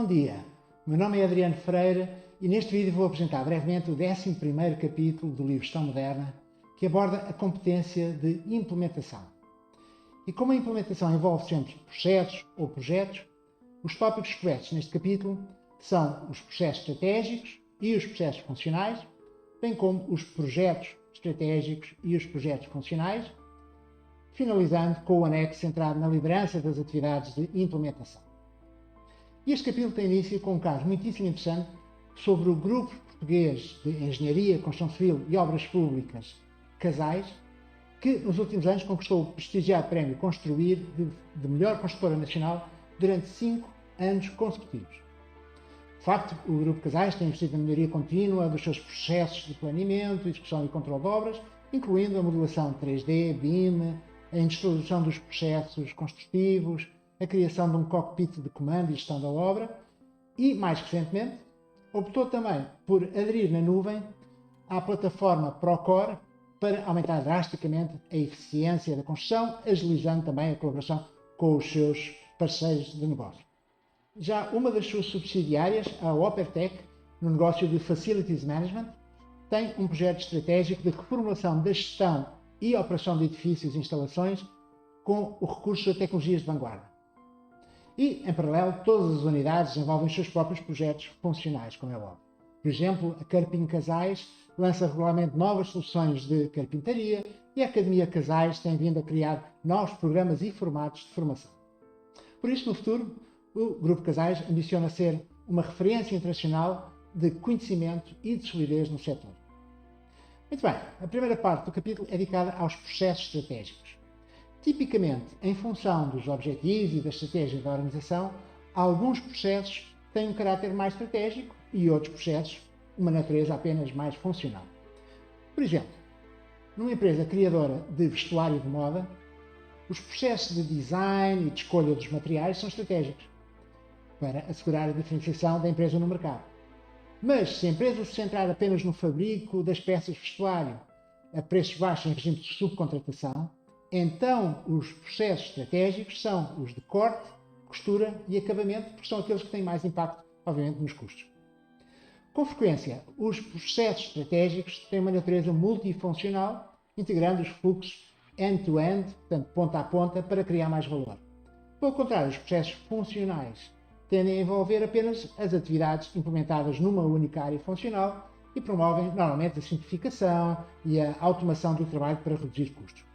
dia, meu nome é Adriano Freire e neste vídeo vou apresentar brevemente o 11º capítulo do livro Gestão Moderna, que aborda a competência de implementação. E como a implementação envolve sempre processos ou projetos, os tópicos cobertos neste capítulo são os processos estratégicos e os processos funcionais, bem como os projetos estratégicos e os projetos funcionais, finalizando com o anexo centrado na liderança das atividades de implementação. E este capítulo tem início com um caso muitíssimo interessante sobre o Grupo Português de Engenharia, Construção Civil e Obras Públicas, Casais, que nos últimos anos conquistou o prestigiado prémio Construir de melhor construtora nacional durante 5 anos consecutivos. De facto, o Grupo Casais tem investido na melhoria contínua dos seus processos de planeamento, execução e controle de obras, incluindo a modelação 3D, BIM, a introdução dos processos construtivos, a criação de um cockpit de comando e gestão da obra e, mais recentemente, optou também por aderir na nuvem à plataforma Procore para aumentar drasticamente a eficiência da construção, agilizando também a colaboração com os seus parceiros de negócio. Já uma das suas subsidiárias, a Opertec, no negócio de Facilities Management, tem um projeto estratégico de reformulação da gestão e operação de edifícios e instalações com o recurso a tecnologias de vanguarda. E, em paralelo, todas as unidades desenvolvem os seus próprios projetos funcionais, como é óbvio. Por exemplo, a Carpin Casais lança regularmente novas soluções de carpintaria e a Academia Casais tem vindo a criar novos programas e formatos de formação. Por isso, no futuro, o Grupo Casais ambiciona ser uma referência internacional de conhecimento e de solidez no setor. Muito bem, a primeira parte do capítulo é dedicada aos processos estratégicos. Tipicamente, em função dos objetivos e da estratégia da organização, alguns processos têm um caráter mais estratégico e outros processos uma natureza apenas mais funcional. Por exemplo, numa empresa criadora de vestuário de moda, os processos de design e de escolha dos materiais são estratégicos para assegurar a diferenciação da empresa no mercado. Mas se a empresa se centrar apenas no fabrico das peças de vestuário a preços baixos em regime de subcontratação, então os processos estratégicos são os de corte, costura e acabamento, porque são aqueles que têm mais impacto, obviamente, nos custos. Com frequência, os processos estratégicos têm uma natureza multifuncional, integrando os fluxos end-to-end, portanto, ponta a ponta, para criar mais valor. Pelo contrário, os processos funcionais tendem a envolver apenas as atividades implementadas numa única área funcional e promovem, normalmente, a simplificação e a automação do trabalho para reduzir custos.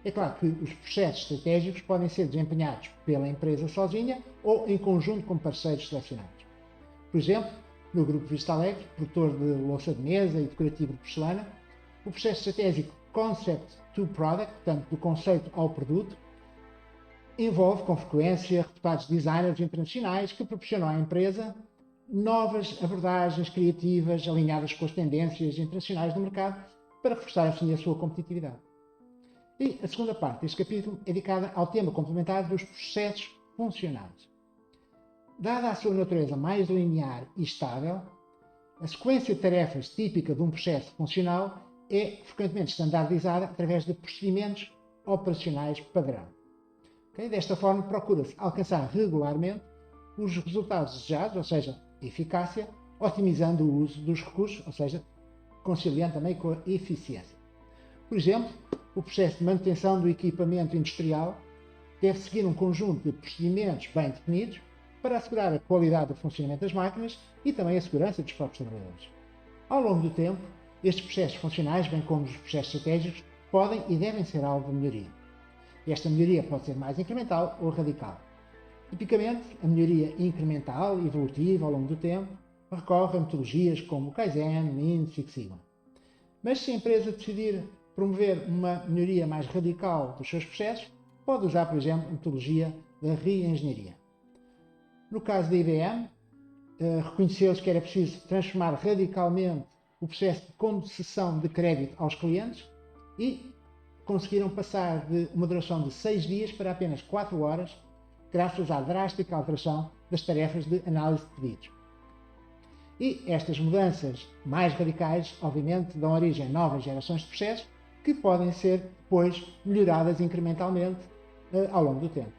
É claro que os processos estratégicos podem ser desempenhados pela empresa sozinha ou em conjunto com parceiros selecionados. Por exemplo, no Grupo Vista Alegre, produtor de louça de mesa e decorativo de porcelana, o processo estratégico Concept to Product, portanto, do conceito ao produto, envolve com frequência reputados designers internacionais que proporcionam à empresa novas abordagens criativas alinhadas com as tendências internacionais do mercado para reforçar assim a sua competitividade. E a segunda parte deste capítulo é dedicada ao tema complementar dos processos funcionais. Dada a sua natureza mais linear e estável, a sequência de tarefas típica de um processo funcional é frequentemente standardizada através de procedimentos operacionais padrão. Desta forma, procura-se alcançar regularmente os resultados desejados, ou seja, eficácia, otimizando o uso dos recursos, ou seja, conciliando também com a eficiência. Por exemplo, o processo de manutenção do equipamento industrial deve seguir um conjunto de procedimentos bem definidos para assegurar a qualidade do funcionamento das máquinas e também a segurança dos próprios trabalhadores. Ao longo do tempo, estes processos funcionais, bem como os processos estratégicos, podem e devem ser alvo de melhoria. E esta melhoria pode ser mais incremental ou radical. Tipicamente, a melhoria incremental e evolutiva ao longo do tempo recorre a metodologias como o Kaizen, Lean, Six Sigma. Mas se a empresa decidir promover uma melhoria mais radical dos seus processos, pode usar, por exemplo, a metodologia da reengenharia. No caso da IBM, reconheceu-se que era preciso transformar radicalmente o processo de concessão de crédito aos clientes e conseguiram passar de uma duração de 6 dias para apenas 4 horas, graças à drástica alteração das tarefas de análise de pedidos. E estas mudanças mais radicais, obviamente, dão origem a novas gerações de processos que podem ser, depois, melhoradas incrementalmente ao longo do tempo.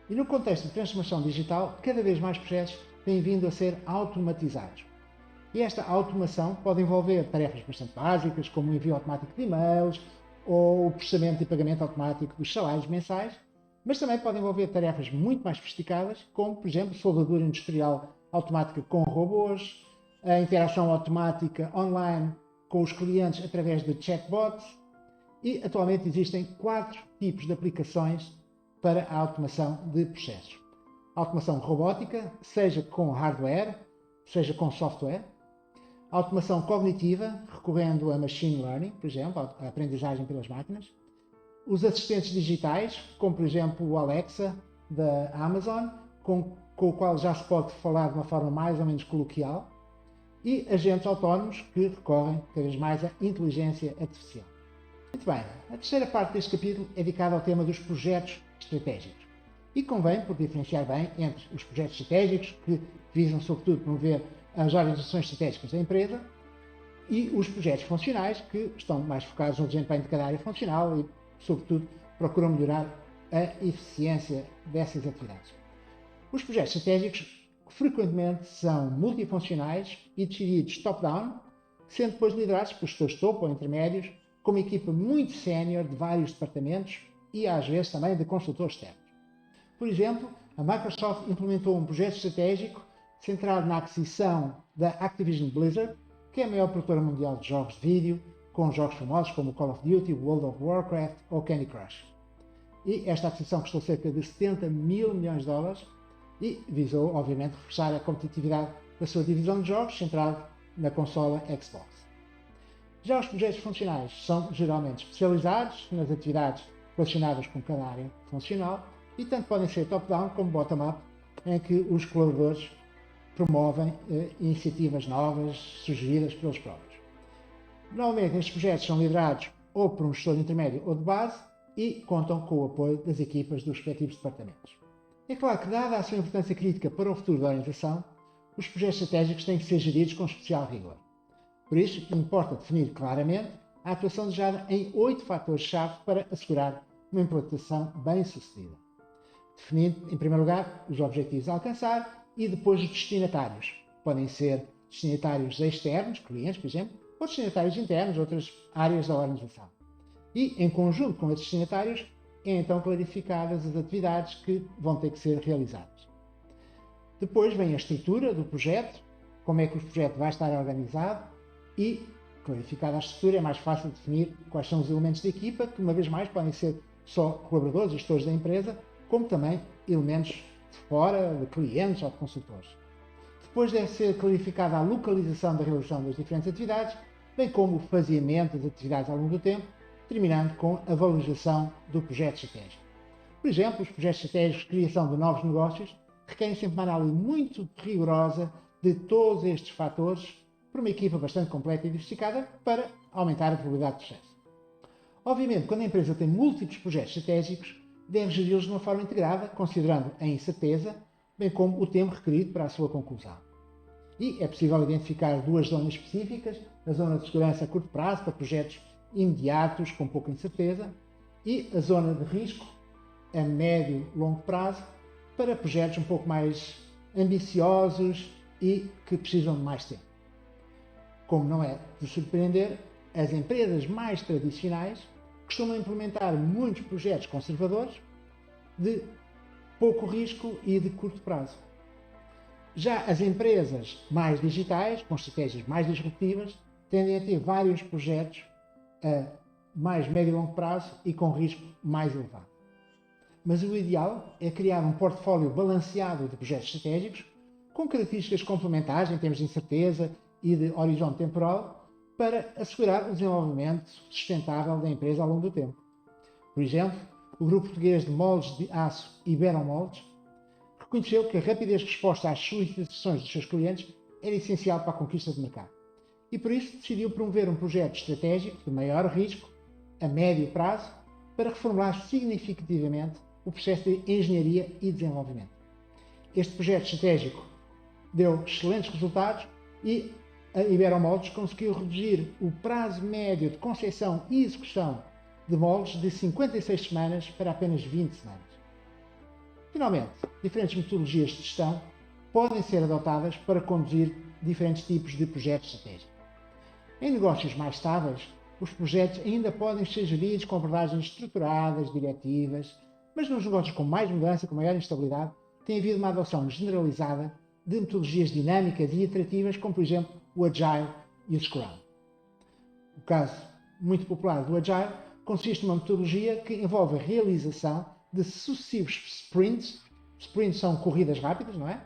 E no contexto de transformação digital, cada vez mais processos têm vindo a ser automatizados. E esta automação pode envolver tarefas bastante básicas, como o envio automático de e-mails ou o processamento e pagamento automático dos salários mensais, mas também pode envolver tarefas muito mais sofisticadas, como, por exemplo, soldadura industrial automática com robôs, a interação automática online com os clientes através de chatbots, e atualmente existem 4 tipos de aplicações para a automação de processos. A automação robótica, seja com hardware, seja com software. A automação cognitiva, recorrendo a machine learning, por exemplo, a aprendizagem pelas máquinas. Os assistentes digitais, como por exemplo o Alexa da Amazon, com o qual já se pode falar de uma forma mais ou menos coloquial. E agentes autónomos que recorrem cada vez mais à inteligência artificial. Muito bem, a terceira parte deste capítulo é dedicada ao tema dos projetos estratégicos. E convém, por diferenciar bem entre os projetos estratégicos, que visam sobretudo promover as orientações estratégicas da empresa, e os projetos funcionais, que estão mais focados no desempenho de cada área funcional e, sobretudo, procuram melhorar a eficiência dessas atividades. Os projetos estratégicos frequentemente são multifuncionais e decididos top-down, sendo depois liderados por gestores topo ou intermédios, com uma equipa muito sénior de vários departamentos e às vezes também de consultores externos. Por exemplo, a Microsoft implementou um projeto estratégico centrado na aquisição da Activision Blizzard, que é a maior produtora mundial de jogos de vídeo, com jogos famosos como Call of Duty, World of Warcraft ou Candy Crush. E esta aquisição custou cerca de 70 mil milhões de dólares e visou, obviamente, reforçar a competitividade da sua divisão de jogos centrada na consola Xbox. Já os projetos funcionais são geralmente especializados nas atividades relacionadas com cada área funcional e tanto podem ser top-down como bottom-up, em que os colaboradores promovem iniciativas novas sugeridas pelos próprios. Normalmente estes projetos são liderados ou por um gestor intermédio ou de base e contam com o apoio das equipas dos respectivos departamentos. É claro que, dada a sua importância crítica para o futuro da organização, os projetos estratégicos têm que ser geridos com especial rigor. Por isso, importa definir claramente a atuação desejada em 8 fatores-chave para assegurar uma implementação bem-sucedida. Definindo, em primeiro lugar, os objetivos a alcançar e depois os destinatários. Podem ser destinatários externos, clientes, por exemplo, ou destinatários internos, outras áreas da organização. E, em conjunto com esses destinatários, é então clarificadas as atividades que vão ter que ser realizadas. Depois vem a estrutura do projeto, como é que o projeto vai estar organizado e, clarificada a estrutura, é mais fácil definir quais são os elementos da equipa, que uma vez mais podem ser só colaboradores, gestores da empresa, como também elementos de fora, de clientes ou de consultores. Depois deve ser clarificada a localização da realização das diferentes atividades, bem como o faseamento das atividades ao longo do tempo, terminando com a valorização do projeto estratégico. Por exemplo, os projetos estratégicos de criação de novos negócios requerem sempre uma análise muito rigorosa de todos estes fatores por uma equipa bastante completa e diversificada para aumentar a probabilidade de sucesso. Obviamente, quando a empresa tem múltiplos projetos estratégicos, deve geri-los de uma forma integrada, considerando a incerteza, bem como o tempo requerido para a sua conclusão. E é possível identificar 2 zonas específicas, a zona de segurança a curto prazo para projetos imediatos com pouca incerteza e a zona de risco a médio e longo prazo para projetos um pouco mais ambiciosos e que precisam de mais tempo. Como não é de surpreender, as empresas mais tradicionais costumam implementar muitos projetos conservadores de pouco risco e de curto prazo. Já as empresas mais digitais, com estratégias mais disruptivas, tendem a ter vários projetos a mais médio e longo prazo e com risco mais elevado. Mas o ideal é criar um portfólio balanceado de projetos estratégicos com características complementares em termos de incerteza e de horizonte temporal para assegurar o desenvolvimento sustentável da empresa ao longo do tempo. Por exemplo, o grupo português de moldes de aço Iberomoldes reconheceu que a rapidez de resposta às solicitações dos seus clientes era essencial para a conquista de mercado. E por isso decidiu promover um projeto estratégico de maior risco, a médio prazo, para reformular significativamente o processo de engenharia e desenvolvimento. Este projeto estratégico deu excelentes resultados e a Iberomoldes conseguiu reduzir o prazo médio de concepção e execução de moldes de 56 semanas para apenas 20 semanas. Finalmente, diferentes metodologias de gestão podem ser adotadas para conduzir diferentes tipos de projetos estratégicos. Em negócios mais estáveis, os projetos ainda podem ser geridos com abordagens estruturadas, diretivas, mas nos negócios com mais mudança, com maior instabilidade, tem havido uma adoção generalizada de metodologias dinâmicas e iterativas, como por exemplo o Agile e o Scrum. O caso muito popular do Agile consiste numa metodologia que envolve a realização de sucessivos sprints. Sprints são corridas rápidas, não é?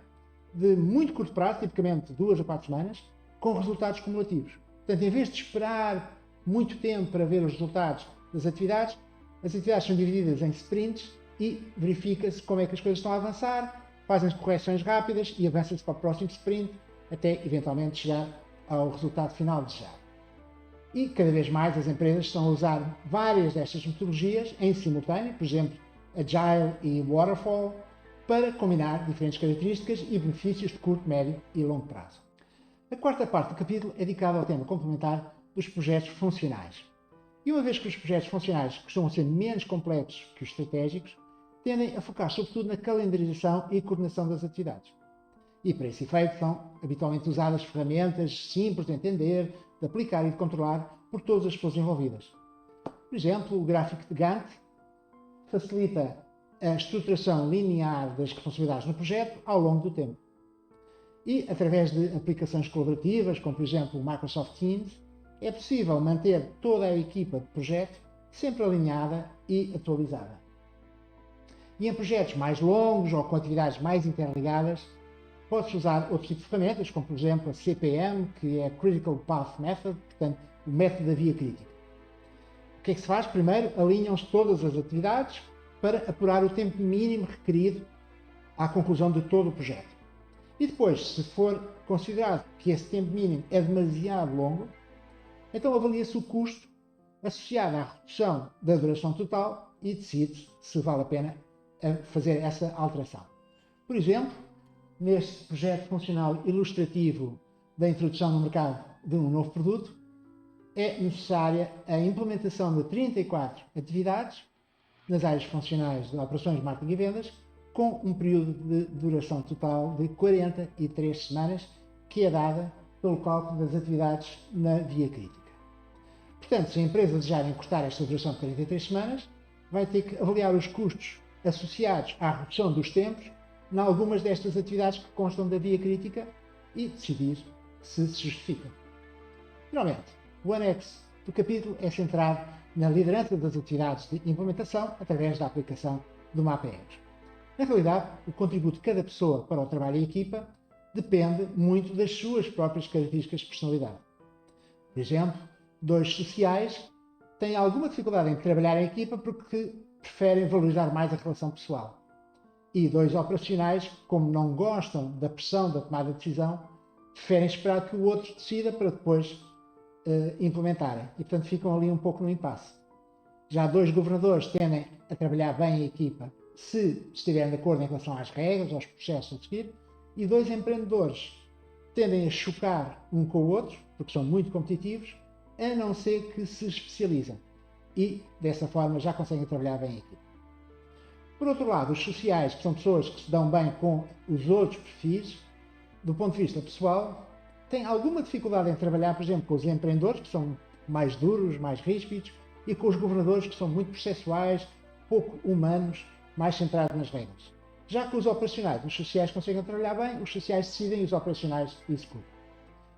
De muito curto prazo, tipicamente 2 a 4 semanas, com resultados cumulativos. Portanto, em vez de esperar muito tempo para ver os resultados das atividades, as atividades são divididas em sprints e verifica-se como é que as coisas estão a avançar, fazem-se correções rápidas e avança-se para o próximo sprint, até eventualmente chegar ao resultado final desejado. E cada vez mais as empresas estão a usar várias destas metodologias em simultâneo, por exemplo, Agile e Waterfall, para combinar diferentes características e benefícios de curto, médio e longo prazo. A quarta parte do capítulo é dedicada ao tema complementar dos projetos funcionais. E uma vez que os projetos funcionais costumam ser menos complexos que os estratégicos, tendem a focar sobretudo na calendarização e coordenação das atividades. E para esse efeito são habitualmente usadas ferramentas simples de entender, de aplicar e de controlar por todas as pessoas envolvidas. Por exemplo, o gráfico de Gantt facilita a estruturação linear das responsabilidades no projeto ao longo do tempo. E, através de aplicações colaborativas, como por exemplo o Microsoft Teams, é possível manter toda a equipa de projeto sempre alinhada e atualizada. E em projetos mais longos ou com atividades mais interligadas, pode-se usar outro tipo de ferramentas, como por exemplo a CPM, que é a Critical Path Method, portanto, o método da via crítica. O que é que se faz? Primeiro, alinham-se todas as atividades para apurar o tempo mínimo requerido à conclusão de todo o projeto. E depois, se for considerado que esse tempo mínimo é demasiado longo, então avalia-se o custo associado à redução da duração total e decide se vale a pena fazer essa alteração. Por exemplo, neste projeto funcional ilustrativo da introdução no mercado de um novo produto, é necessária a implementação de 34 atividades nas áreas funcionais de operações, marketing e vendas, com um período de duração total de 43 semanas, que é dada pelo cálculo das atividades na via crítica. Portanto, se a empresa desejar encurtar esta duração de 43 semanas, vai ter que avaliar os custos associados à redução dos tempos em algumas destas atividades que constam da via crítica e decidir se justifica. Finalmente, o anexo do capítulo é centrado na liderança das atividades de implementação através da aplicação do MAPEX. Na realidade, o contributo de cada pessoa para o trabalho em equipa depende muito das suas próprias características de personalidade. Por exemplo, 2 sociais têm alguma dificuldade em trabalhar em equipa porque preferem valorizar mais a relação pessoal. E 2 operacionais, como não gostam da pressão da tomada de decisão, preferem esperar que o outro decida para depois implementarem. E, portanto, ficam ali um pouco no impasse. Já 2 governadores tendem a trabalhar bem em equipa se estiverem de acordo em relação às regras, aos processos a seguir, e 2 empreendedores tendem a chocar um com o outro, porque são muito competitivos, a não ser que se especializem. E, dessa forma, já conseguem trabalhar bem em equipa. Por outro lado, os sociais, que são pessoas que se dão bem com os outros perfis, do ponto de vista pessoal, têm alguma dificuldade em trabalhar, por exemplo, com os empreendedores, que são mais duros, mais ríspidos, e com os governadores, que são muito processuais, pouco humanos, mais centrados nas regras. Já que os operacionais, os sociais conseguem trabalhar bem, os sociais decidem e os operacionais executam.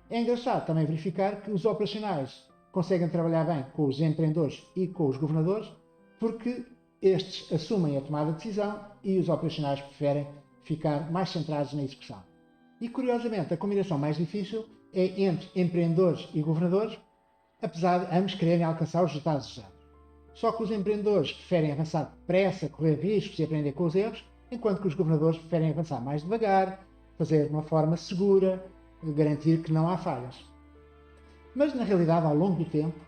É engraçado também verificar que os operacionais conseguem trabalhar bem com os empreendedores e com os governadores, porque estes assumem a tomada de decisão e os operacionais preferem ficar mais centrados na execução. E, curiosamente, a combinação mais difícil é entre empreendedores e governadores, apesar de ambos quererem alcançar os resultados desejados. Só que os empreendedores preferem avançar depressa, correr riscos e aprender com os erros, enquanto que os governadores preferem avançar mais devagar, fazer de uma forma segura, garantir que não há falhas. Mas, na realidade, ao longo do tempo,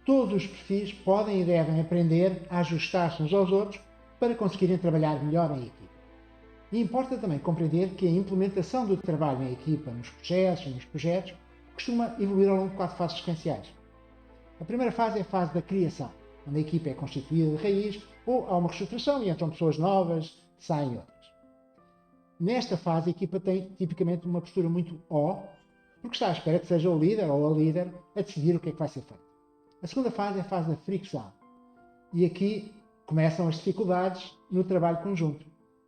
todos os perfis podem e devem aprender a ajustar-se uns aos outros para conseguirem trabalhar melhor em equipa. E importa também compreender que a implementação do trabalho em equipa nos processos e nos projetos costuma evoluir ao longo de 4 fases sequenciais. A primeira fase é a fase da criação, onde a equipa é constituída de raiz ou há uma reestruturação e entram pessoas novas, saem outras. Nesta fase, a equipa tem tipicamente uma postura muito porque está à espera que seja o líder ou a líder a decidir o que é que vai ser feito. A segunda fase é a fase da fricção. E aqui começam as dificuldades no trabalho conjunto.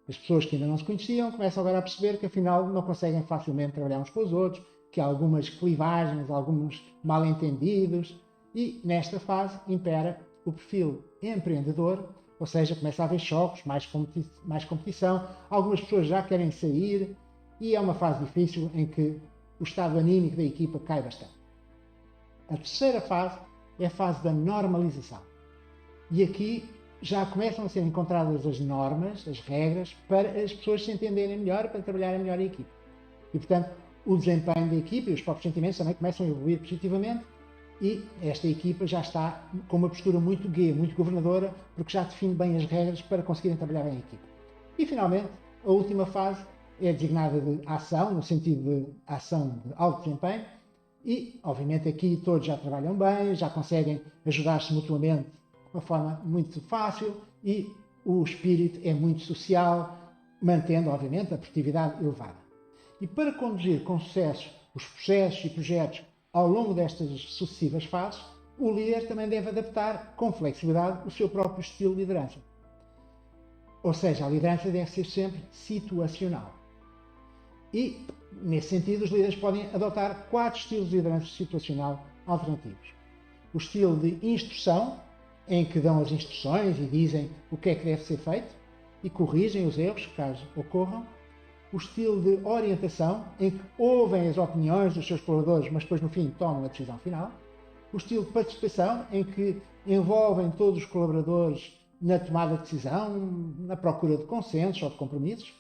As pessoas que ainda não se conheciam começam agora a perceber que afinal não conseguem facilmente trabalhar uns com os outros, que há algumas clivagens, alguns mal-entendidos, e nesta fase impera o perfil empreendedor, ou seja, começa a haver choques, mais competição, algumas pessoas já querem sair, e é uma fase difícil em que o estado anímico da equipa cai bastante. A terceira fase é a fase da normalização. E aqui já começam a ser encontradas as normas, as regras, para as pessoas se entenderem melhor, para trabalharem melhor em equipe. E, portanto, o desempenho da equipe e os próprios sentimentos também começam a evoluir positivamente e esta equipa já está com uma postura muito muito governadora, porque já define bem as regras para conseguirem trabalhar bem em equipe. E, finalmente, a última fase é designada de ação, no sentido de ação de alto desempenho, e, obviamente, aqui todos já trabalham bem, já conseguem ajudar-se mutuamente de uma forma muito fácil e o espírito é muito social, mantendo, obviamente, a produtividade elevada. E para conduzir com sucesso os processos e projetos ao longo destas sucessivas fases, o líder também deve adaptar com flexibilidade o seu próprio estilo de liderança. Ou seja, a liderança deve ser sempre situacional. E, nesse sentido, os líderes podem adotar 4 estilos de liderança situacional alternativos. O estilo de instrução, em que dão as instruções e dizem o que é que deve ser feito e corrigem os erros, caso ocorram. O estilo de orientação, em que ouvem as opiniões dos seus colaboradores, mas depois no fim tomam a decisão final. O estilo de participação, em que envolvem todos os colaboradores na tomada de decisão, na procura de consensos ou de compromissos.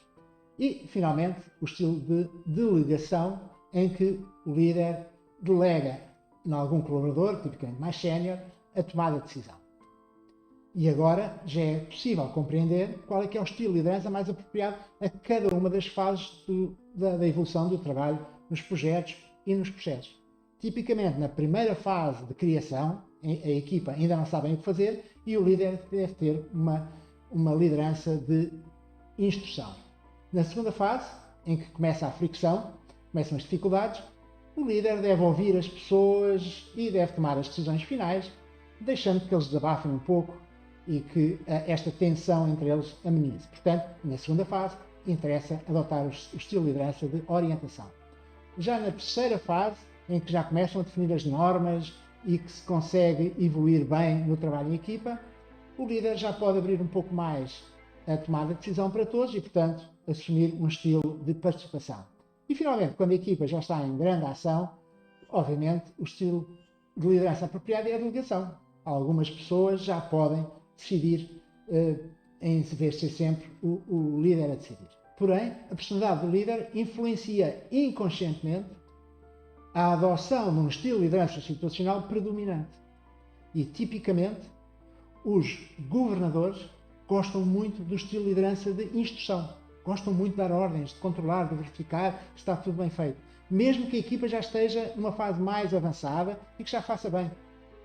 E, finalmente, o estilo de delegação, em que o líder delega em algum colaborador, tipicamente mais sénior, a tomada de decisão. E agora já é possível compreender qual é que é o estilo de liderança mais apropriado a cada uma das fases da evolução do trabalho nos projetos e nos processos. Tipicamente, na primeira fase de criação, a equipa ainda não sabe o que fazer e o líder deve ter uma liderança de instrução. Na segunda fase, em que começa a fricção, começam as dificuldades, o líder deve ouvir as pessoas e deve tomar as decisões finais, deixando que eles desabafem um pouco e que esta tensão entre eles amenize. Portanto, na segunda fase, interessa adotar o estilo de liderança de orientação. Já na terceira fase, em que já começam a definir as normas e que se consegue evoluir bem no trabalho em equipa, o líder já pode abrir um pouco mais a tomada de decisão para todos e, portanto, assumir um estilo de participação. E, finalmente, quando a equipa já está em grande ação, obviamente, o estilo de liderança apropriado é a delegação. Algumas pessoas já podem decidir, em vez de ser sempre o líder a decidir. Porém, a personalidade do líder influencia inconscientemente a adoção de um estilo de liderança situacional predominante. E, tipicamente, os governadores gostam muito do estilo de liderança de instrução. Gostam muito de dar ordens, de controlar, de verificar se está tudo bem feito. Mesmo que a equipa já esteja numa fase mais avançada e que já faça bem.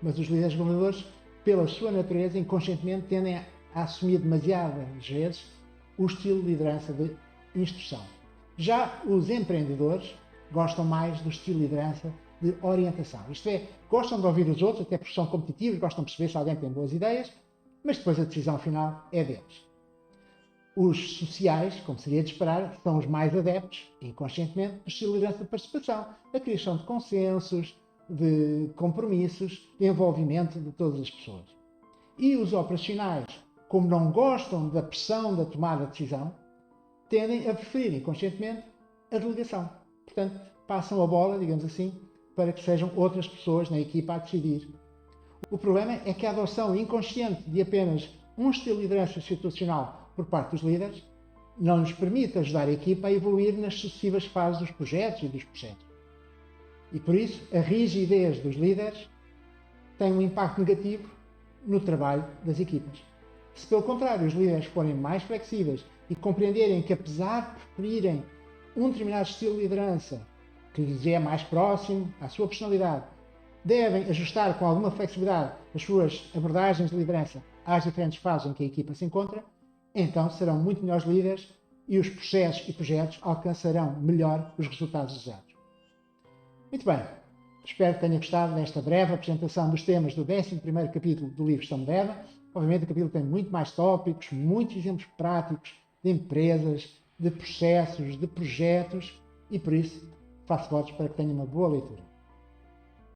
Mas os líderes governadores, pela sua natureza, inconscientemente tendem a assumir demasiadas vezes o estilo de liderança de instrução. Já os empreendedores gostam mais do estilo de liderança de orientação. Isto é, gostam de ouvir os outros, até porque são competitivos, gostam de perceber se alguém tem boas ideias, mas depois a decisão final é deles. Os sociais, como seria de esperar, são os mais adeptos, inconscientemente, do estilo de liderança de participação, a criação de consensos, de compromissos, de envolvimento de todas as pessoas. E os operacionais, como não gostam da pressão da tomada de decisão, tendem a preferir inconscientemente a delegação. Portanto, passam a bola, digamos assim, para que sejam outras pessoas na equipa a decidir. O problema é que a adoção inconsciente de apenas um estilo de liderança situacional por parte dos líderes não nos permite ajudar a equipa a evoluir nas sucessivas fases dos projetos e dos processos. E por isso, a rigidez dos líderes tem um impacto negativo no trabalho das equipas. Se, pelo contrário, os líderes forem mais flexíveis e compreenderem que, apesar de preferirem um determinado estilo de liderança que lhes é mais próximo à sua personalidade, devem ajustar com alguma flexibilidade as suas abordagens de liderança às diferentes fases em que a equipa se encontra, então serão muito melhores líderes e os processos e projetos alcançarão melhor os resultados desejados. Muito bem, espero que tenha gostado desta breve apresentação dos temas do 11º capítulo do livro Gestão Moderna. Obviamente o capítulo tem muito mais tópicos, muitos exemplos práticos de empresas, de processos, de projetos e por isso faço votos para que tenha uma boa leitura.